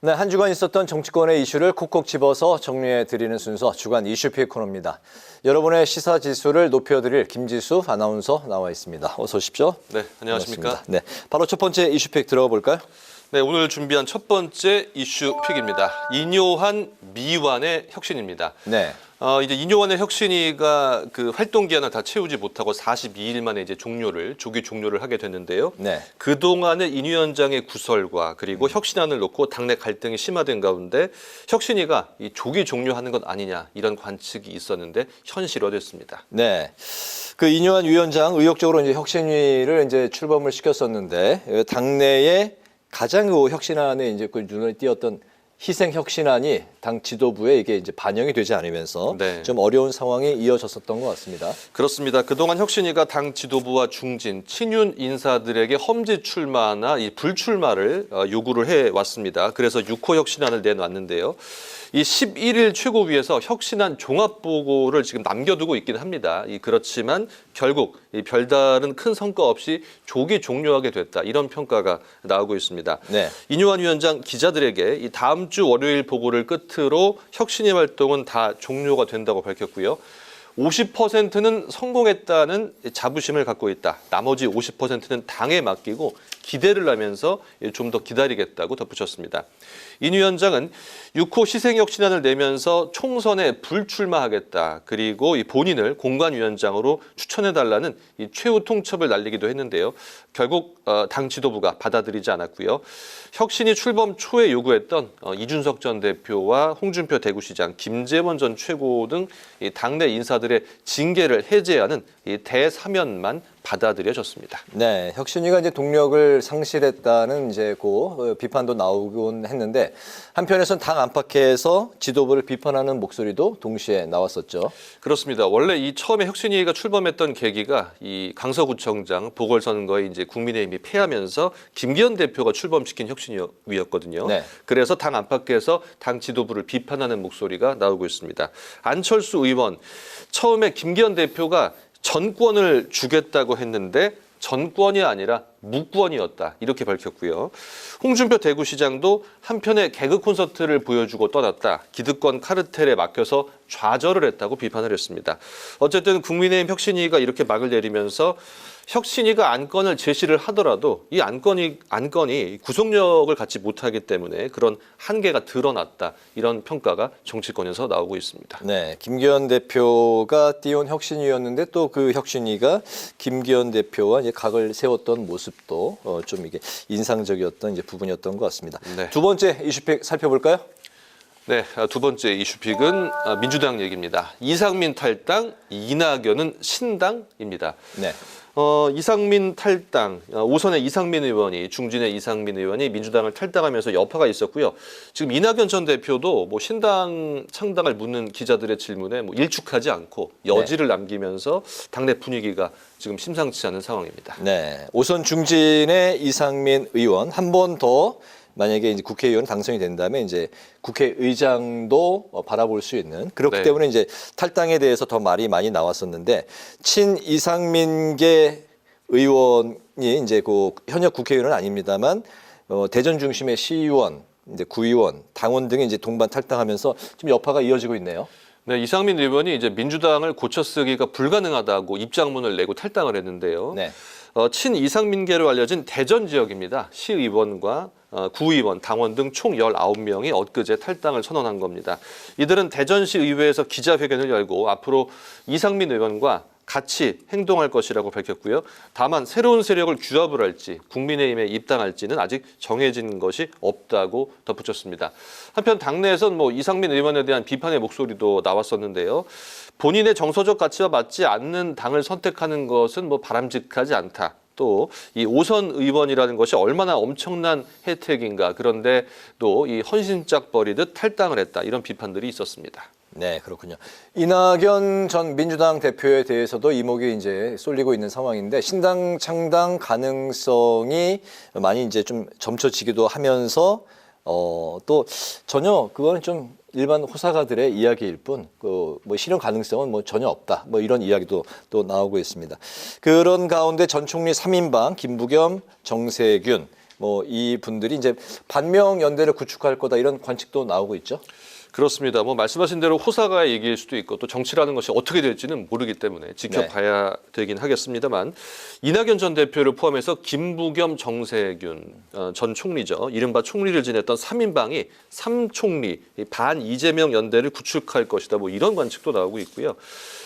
네, 한 주간 있었던 정치권의 이슈를 콕콕 집어서 정리해 드리는 순서 주간 이슈픽 코너입니다. 여러분의 시사 지수를 높여드릴 김지수 아나운서 나와 있습니다. 어서 오십시오. 네, 안녕하십니까? 반갑습니다. 네, 바로 첫 번째 이슈픽 들어가 볼까요? 네, 오늘 준비한 첫 번째 이슈픽입니다. 이뇨한 미완의 혁신입니다. 네. 이제 이뇨한의 혁신위가 그 활동 기한을 다 채우지 못하고 42일 만에 이제 조기 종료를 하게 됐는데요. 네. 그동안의 인 위원장의 구설과 그리고 혁신안을 놓고 당내 갈등이 심화된 가운데 혁신위가 이 조기 종료하는 것 아니냐 이런 관측이 있었는데 현실화됐습니다. 네. 그 이뇨한 위원장 의욕적으로 이제 혁신위를 이제 출범을 시켰었는데 당내에 가장 그 혁신안에 이제 그 눈에 띄었던 희생 혁신안이 당 지도부에 이게 이제 반영이 되지 않으면서 네. 좀 어려운 상황이 이어졌었던 것 같습니다. 그렇습니다. 그동안 혁신위가 당 지도부와 중진, 친윤 인사들에게 험지 출마나 이 불출마를 요구를 해왔습니다. 그래서 6호 혁신안을 내놨는데요. 이 11일 최고위에서 혁신안 종합보고를 지금 남겨두고 있긴 합니다. 그렇지만 결국 이 별다른 큰 성과 없이 조기 종료하게 됐다. 이런 평가가 나오고 있습니다. 네. 이뇨한 위원장 기자들에게 이 다음 주 월요일 보고를 끝으로 혁신위 활동은 다 종료가 된다고 밝혔고요. 50%는 성공했다는 자부심을 갖고 있다. 나머지 50%는 당에 맡기고 기대를 하면서 좀 더 기다리겠다고 덧붙였습니다. 인 위원장은 6호 시생혁신안을 내면서 총선에 불출마하겠다. 그리고 이 본인을 공관위원장으로 추천해달라는 이 최후 통첩을 날리기도 했는데요. 결국 당 지도부가 받아들이지 않았고요. 혁신이 출범 초에 요구했던 이준석 전 대표와 홍준표 대구시장, 김재원 전 최고 등 이 당내 인사들의 징계를 해제하는 이 대사면만 받아들여졌습니다. 네, 혁신위가 이제 동력을 상실했다는 이제 비판도 나오곤 했는데 한편에서는 당 안팎에서 지도부를 비판하는 목소리도 동시에 나왔었죠. 그렇습니다. 원래 이 처음에 혁신위가 출범했던 계기가 이 강서구청장 보궐선거에 이제 국민의힘이 패하면서 김기현 대표가 출범시킨 혁신위였거든요. 네. 그래서 당 안팎에서 당 지도부를 비판하는 목소리가 나오고 있습니다. 안철수 의원 처음에 김기현 대표가 전권을 주겠다고 했는데 전권이 아니라 무권이었다 이렇게 밝혔고요. 홍준표 대구시장도 한편의 개그 콘서트를 보여주고 떠났다. 기득권 카르텔에 막혀서 좌절을 했다고 비판을 했습니다. 어쨌든 국민의힘 혁신위가 이렇게 막을 내리면서 혁신위가 안건을 제시를 하더라도 이 안건이 구속력을 갖지 못하기 때문에 그런 한계가 드러났다. 이런 평가가 정치권에서 나오고 있습니다. 네, 김기현 대표가 띄운 혁신위였는데 또 그 혁신위가 김기현 대표와 이제 각을 세웠던 모습도 좀 이게 인상적이었던 이제 부분이었던 것 같습니다. 네. 두 번째 이슈픽 살펴볼까요? 네, 두 번째 이슈픽은 민주당 얘기입니다. 이상민 탈당, 이낙연은 신당입니다. 네. 이상민 탈당, 오선의 이상민 의원이 중진의 이상민 의원이 민주당을 탈당하면서 여파가 있었고요. 지금 이낙연 전 대표도 뭐 신당 창당을 묻는 기자들의 질문에 뭐 일축하지 않고 여지를 남기면서 당내 분위기가 지금 심상치 않은 상황입니다. 네, 오선 중진의 이상민 의원 한 번 더 만약에 이제 국회의원 당선이 된다면 이제 국회의장도 바라볼 수 있는 그렇기 네. 때문에 이제 탈당에 대해서 더 말이 많이 나왔었는데 친 이상민계 의원이 이제 그 현역 국회의원은 아닙니다만 대전 중심의 시의원, 이제 구의원, 당원 등이 이제 동반 탈당하면서 지금 여파가 이어지고 있네요. 네, 이상민 의원이 이제 민주당을 고쳐쓰기가 불가능하다고 입장문을 내고 탈당을 했는데요. 네. 친 이상민계로 알려진 대전 지역입니다. 시의원과 구의원, 당원 등 총 19명이 엊그제 탈당을 선언한 겁니다. 이들은 대전시 의회에서 기자회견을 열고 앞으로 이상민 의원과 같이 행동할 것이라고 밝혔고요. 다만 새로운 세력을 규합을 할지 국민의힘에 입당할지는 아직 정해진 것이 없다고 덧붙였습니다. 한편 당내에선 뭐 이상민 의원에 대한 비판의 목소리도 나왔었는데요. 본인의 정서적 가치와 맞지 않는 당을 선택하는 것은 뭐 바람직하지 않다. 또 이 오선 의원이라는 것이 얼마나 엄청난 혜택인가. 그런데 또 이 헌신짝 버리듯 탈당을 했다. 이런 비판들이 있었습니다. 네, 그렇군요. 이낙연 전 민주당 대표에 대해서도 이목이 이제 쏠리고 있는 상황인데 신당 창당 가능성이 많이 이제 좀 점쳐지기도 하면서 또 전혀 그거는 좀 일반 호사가들의 이야기일 뿐, 뭐 실현 가능성은 뭐 전혀 없다. 뭐 이런 이야기도 또 나오고 있습니다. 그런 가운데 전 총리 3인방 김부겸, 정세균 뭐 이 분들이 이제 반명 연대를 구축할 거다 이런 관측도 나오고 있죠. 그렇습니다. 뭐 말씀하신 대로 호사가 얘기일 수도 있고 또 정치라는 것이 어떻게 될지는 모르기 때문에 지켜봐야 되긴 하겠습니다만 이낙연 전 대표를 포함해서 김부겸, 정세균 전 총리죠. 이른바 총리를 지냈던 3인방이 3총리 반 이재명 연대를 구축할 것이다. 뭐 이런 관측도 나오고 있고요.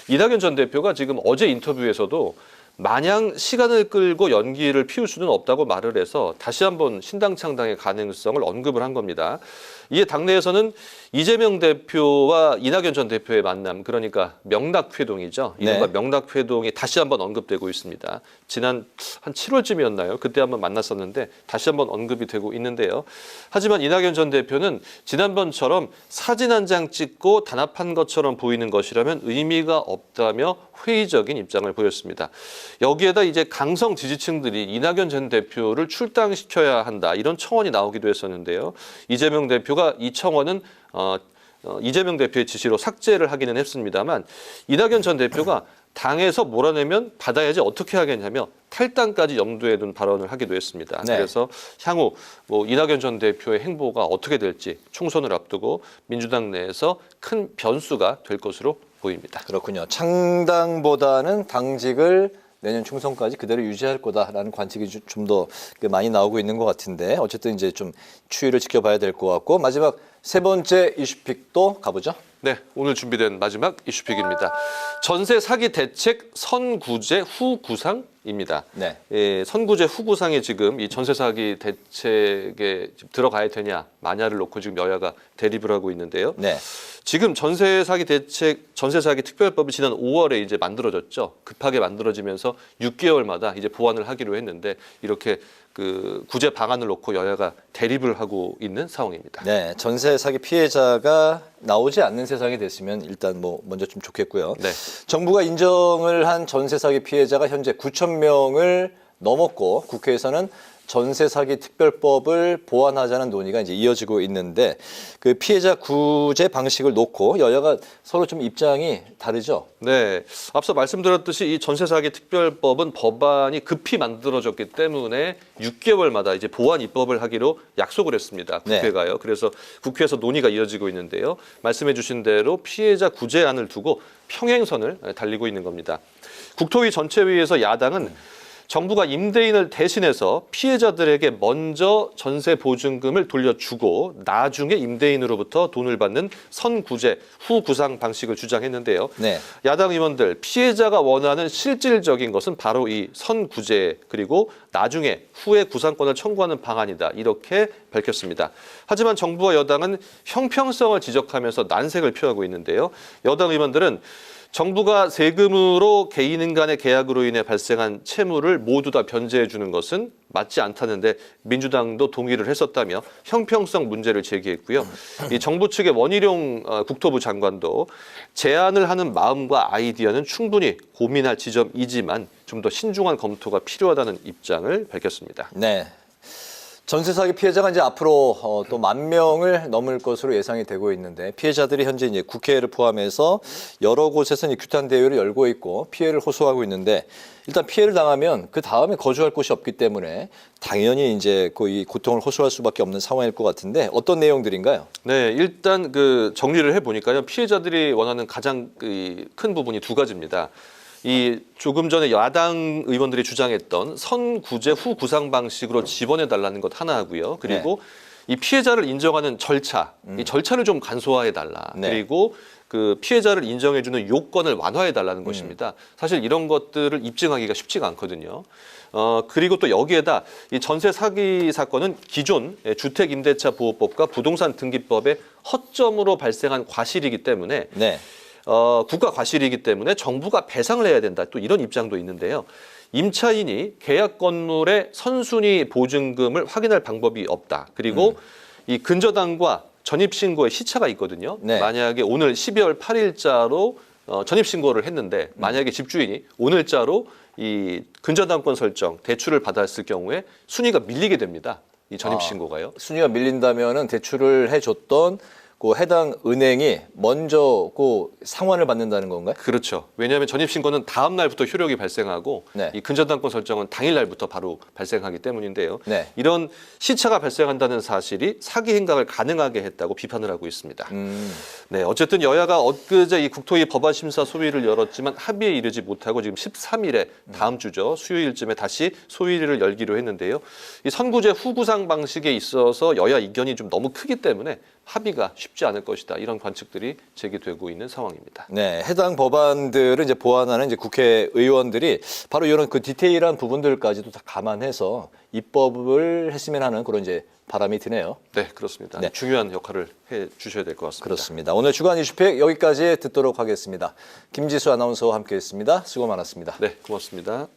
이낙연 전 대표가 지금 어제 인터뷰에서도 마냥 시간을 끌고 연기를 피울 수는 없다고 말을 해서 다시 한번 신당 창당의 가능성을 언급을 한 겁니다. 이에 당내에서는 이재명 대표와 이낙연 전 대표의 만남, 그러니까 명락회동이죠. 이른바 네. 명락회동이 다시 한번 언급되고 있습니다. 지난 한 7월쯤이었나요? 그때 한번 만났었는데 다시 한번 언급이 되고 있는데요. 하지만 이낙연 전 대표는 지난번처럼 사진 한 장 찍고 단합한 것처럼 보이는 것이라면 의미가 없다며 회의적인 입장을 보였습니다. 여기에다 이제 강성 지지층들이 이낙연 전 대표를 출당시켜야 한다, 이런 청원이 나오기도 했었는데요. 이재명 대표가 이 청원은 이재명 대표의 지시로 삭제를 하기는 했습니다만 이낙연 전 대표가 당에서 몰아내면 받아야지 어떻게 하겠냐며 탈당까지 염두에 둔 발언을 하기도 했습니다. 네. 그래서 향후 뭐 이낙연 전 대표의 행보가 어떻게 될지 총선을 앞두고 민주당 내에서 큰 변수가 될 것으로 보입니다. 그렇군요. 창당보다는 당직을 내년 총선까지 그대로 유지할 거다라는 관측이 좀 더 많이 나오고 있는 것 같은데 어쨌든 이제 좀 추이를 지켜봐야 될 것 같고 마지막 세 번째 이슈픽도 가보죠. 네, 오늘 준비된 마지막 이슈픽입니다. 전세 사기 대책 선구제 후구상입니다. 네. 예, 선구제 후구상에 지금 이 전세 사기 대책에 지금 들어가야 되냐 마냐를 놓고 지금 여야가 대립을 하고 있는데요. 네. 지금 전세 사기 대책, 전세 사기 특별법이 지난 5월에 이제 만들어졌죠. 급하게 만들어지면서 6개월마다 이제 보완을 하기로 했는데 이렇게 그 구제 방안을 놓고 여야가 대립을 하고 있는 상황입니다. 네, 전세 사기 피해자가 나오지 않는 세상이 됐으면 일단 뭐 먼저 좀 좋겠고요. 네. 정부가 인정을 한 전세 사기 피해자가 현재 9천 명을 넘었고 국회에서는 전세 사기 특별법을 보완하자는 논의가 이제 이어지고 있는데 그 피해자 구제 방식을 놓고 여야가 서로 좀 입장이 다르죠. 네, 앞서 말씀드렸듯이 이 전세 사기 특별법은 법안이 급히 만들어졌기 때문에 6개월마다 이제 보완 입법을 하기로 약속을 했습니다. 국회가요. 네. 그래서 국회에서 논의가 이어지고 있는데요. 말씀해주신 대로 피해자 구제안을 두고 평행선을 달리고 있는 겁니다. 국토위 전체회의에서 야당은 정부가 임대인을 대신해서 피해자들에게 먼저 전세 보증금을 돌려주고 나중에 임대인으로부터 돈을 받는 선구제 후구상 방식을 주장했는데요. 네. 야당 의원들 피해자가 원하는 실질적인 것은 바로 이 선구제 그리고 나중에 후에 구상권을 청구하는 방안이다, 이렇게 밝혔습니다. 하지만 정부와 여당은 형평성을 지적하면서 난색을 표하고 있는데요. 여당 의원들은 정부가 세금으로 개인 간의 계약으로 인해 발생한 채무를 모두 다 변제해 주는 것은 맞지 않다는데 민주당도 동의를 했었다며 형평성 문제를 제기했고요. 이 정부 측의 원희룡 국토부 장관도 제안을 하는 마음과 아이디어는 충분히 고민할 지점이지만 좀 더 신중한 검토가 필요하다는 입장을 밝혔습니다. 네. 전세 사기 피해자가 이제 앞으로 또 10,000명을 넘을 것으로 예상이 되고 있는데 피해자들이 현재 이제 국회를 포함해서 여러 곳에서 규탄 대회를 열고 있고 피해를 호소하고 있는데 일단 피해를 당하면 그 다음에 거주할 곳이 없기 때문에 당연히 이제 이 고통을 호소할 수밖에 없는 상황일 것 같은데 어떤 내용들인가요? 네, 일단 그 정리를 해보니까요. 피해자들이 원하는 가장 큰 부분이 두 가지입니다. 이 조금 전에 야당 의원들이 주장했던 선구제 후구상 방식으로 지원해달라는 것 하나 하고요. 그리고 이 피해자를 인정하는 절차, 이 절차를 좀 간소화해달라. 네. 그리고 그 피해자를 인정해주는 요건을 완화해달라는 것입니다. 사실 이런 것들을 입증하기가 쉽지가 않거든요. 그리고 또 여기에다 이 전세 사기 사건은 기존 주택임대차 보호법과 부동산 등기법의 허점으로 발생한 과실이기 때문에 네. 국가 과실이기 때문에 정부가 배상을 해야 된다. 또 이런 입장도 있는데요. 임차인이 계약 건물의 선순위 보증금을 확인할 방법이 없다. 그리고 이 근저당과 전입신고의 시차가 있거든요. 네. 만약에 오늘 12월 8일자로 전입신고를 했는데 만약에 집주인이 오늘자로 이 근저당권 설정, 대출을 받았을 경우에 순위가 밀리게 됩니다. 이 전입신고가요. 순위가 밀린다면은 대출을 해줬던 그 해당 은행이 먼저 그 상환을 받는다는 건가요? 그렇죠. 왜냐하면 전입신고는 다음 날부터 효력이 발생하고 네. 이 근저당권 설정은 당일 날부터 바로 발생하기 때문인데요. 네. 이런 시차가 발생한다는 사실이 사기 행각을 가능하게 했다고 비판을 하고 있습니다. 네, 어쨌든 여야가 엊그제 이 국토위 법안 심사 소위를 열었지만 합의에 이르지 못하고 지금 13일에 다음 주죠. 수요일쯤에 다시 소위를 열기로 했는데요. 이 선구제 후구상 방식에 있어서 여야 이견이 좀 너무 크기 때문에 합의가 쉽지 않을 것이다. 이런 관측들이 제기되고 있는 상황입니다. 네, 해당 법안들을 이제 보완하는 이제 국회의원들이 바로 이런 그 디테일한 부분들까지도 다 감안해서 입법을 했으면 하는 그런 이제 바람이 드네요. 네, 그렇습니다. 네. 중요한 역할을 해 주셔야 될 것 같습니다. 그렇습니다. 오늘 주간 이슈팩 여기까지 듣도록 하겠습니다. 김지수 아나운서와 함께했습니다. 수고 많았습니다. 네, 고맙습니다.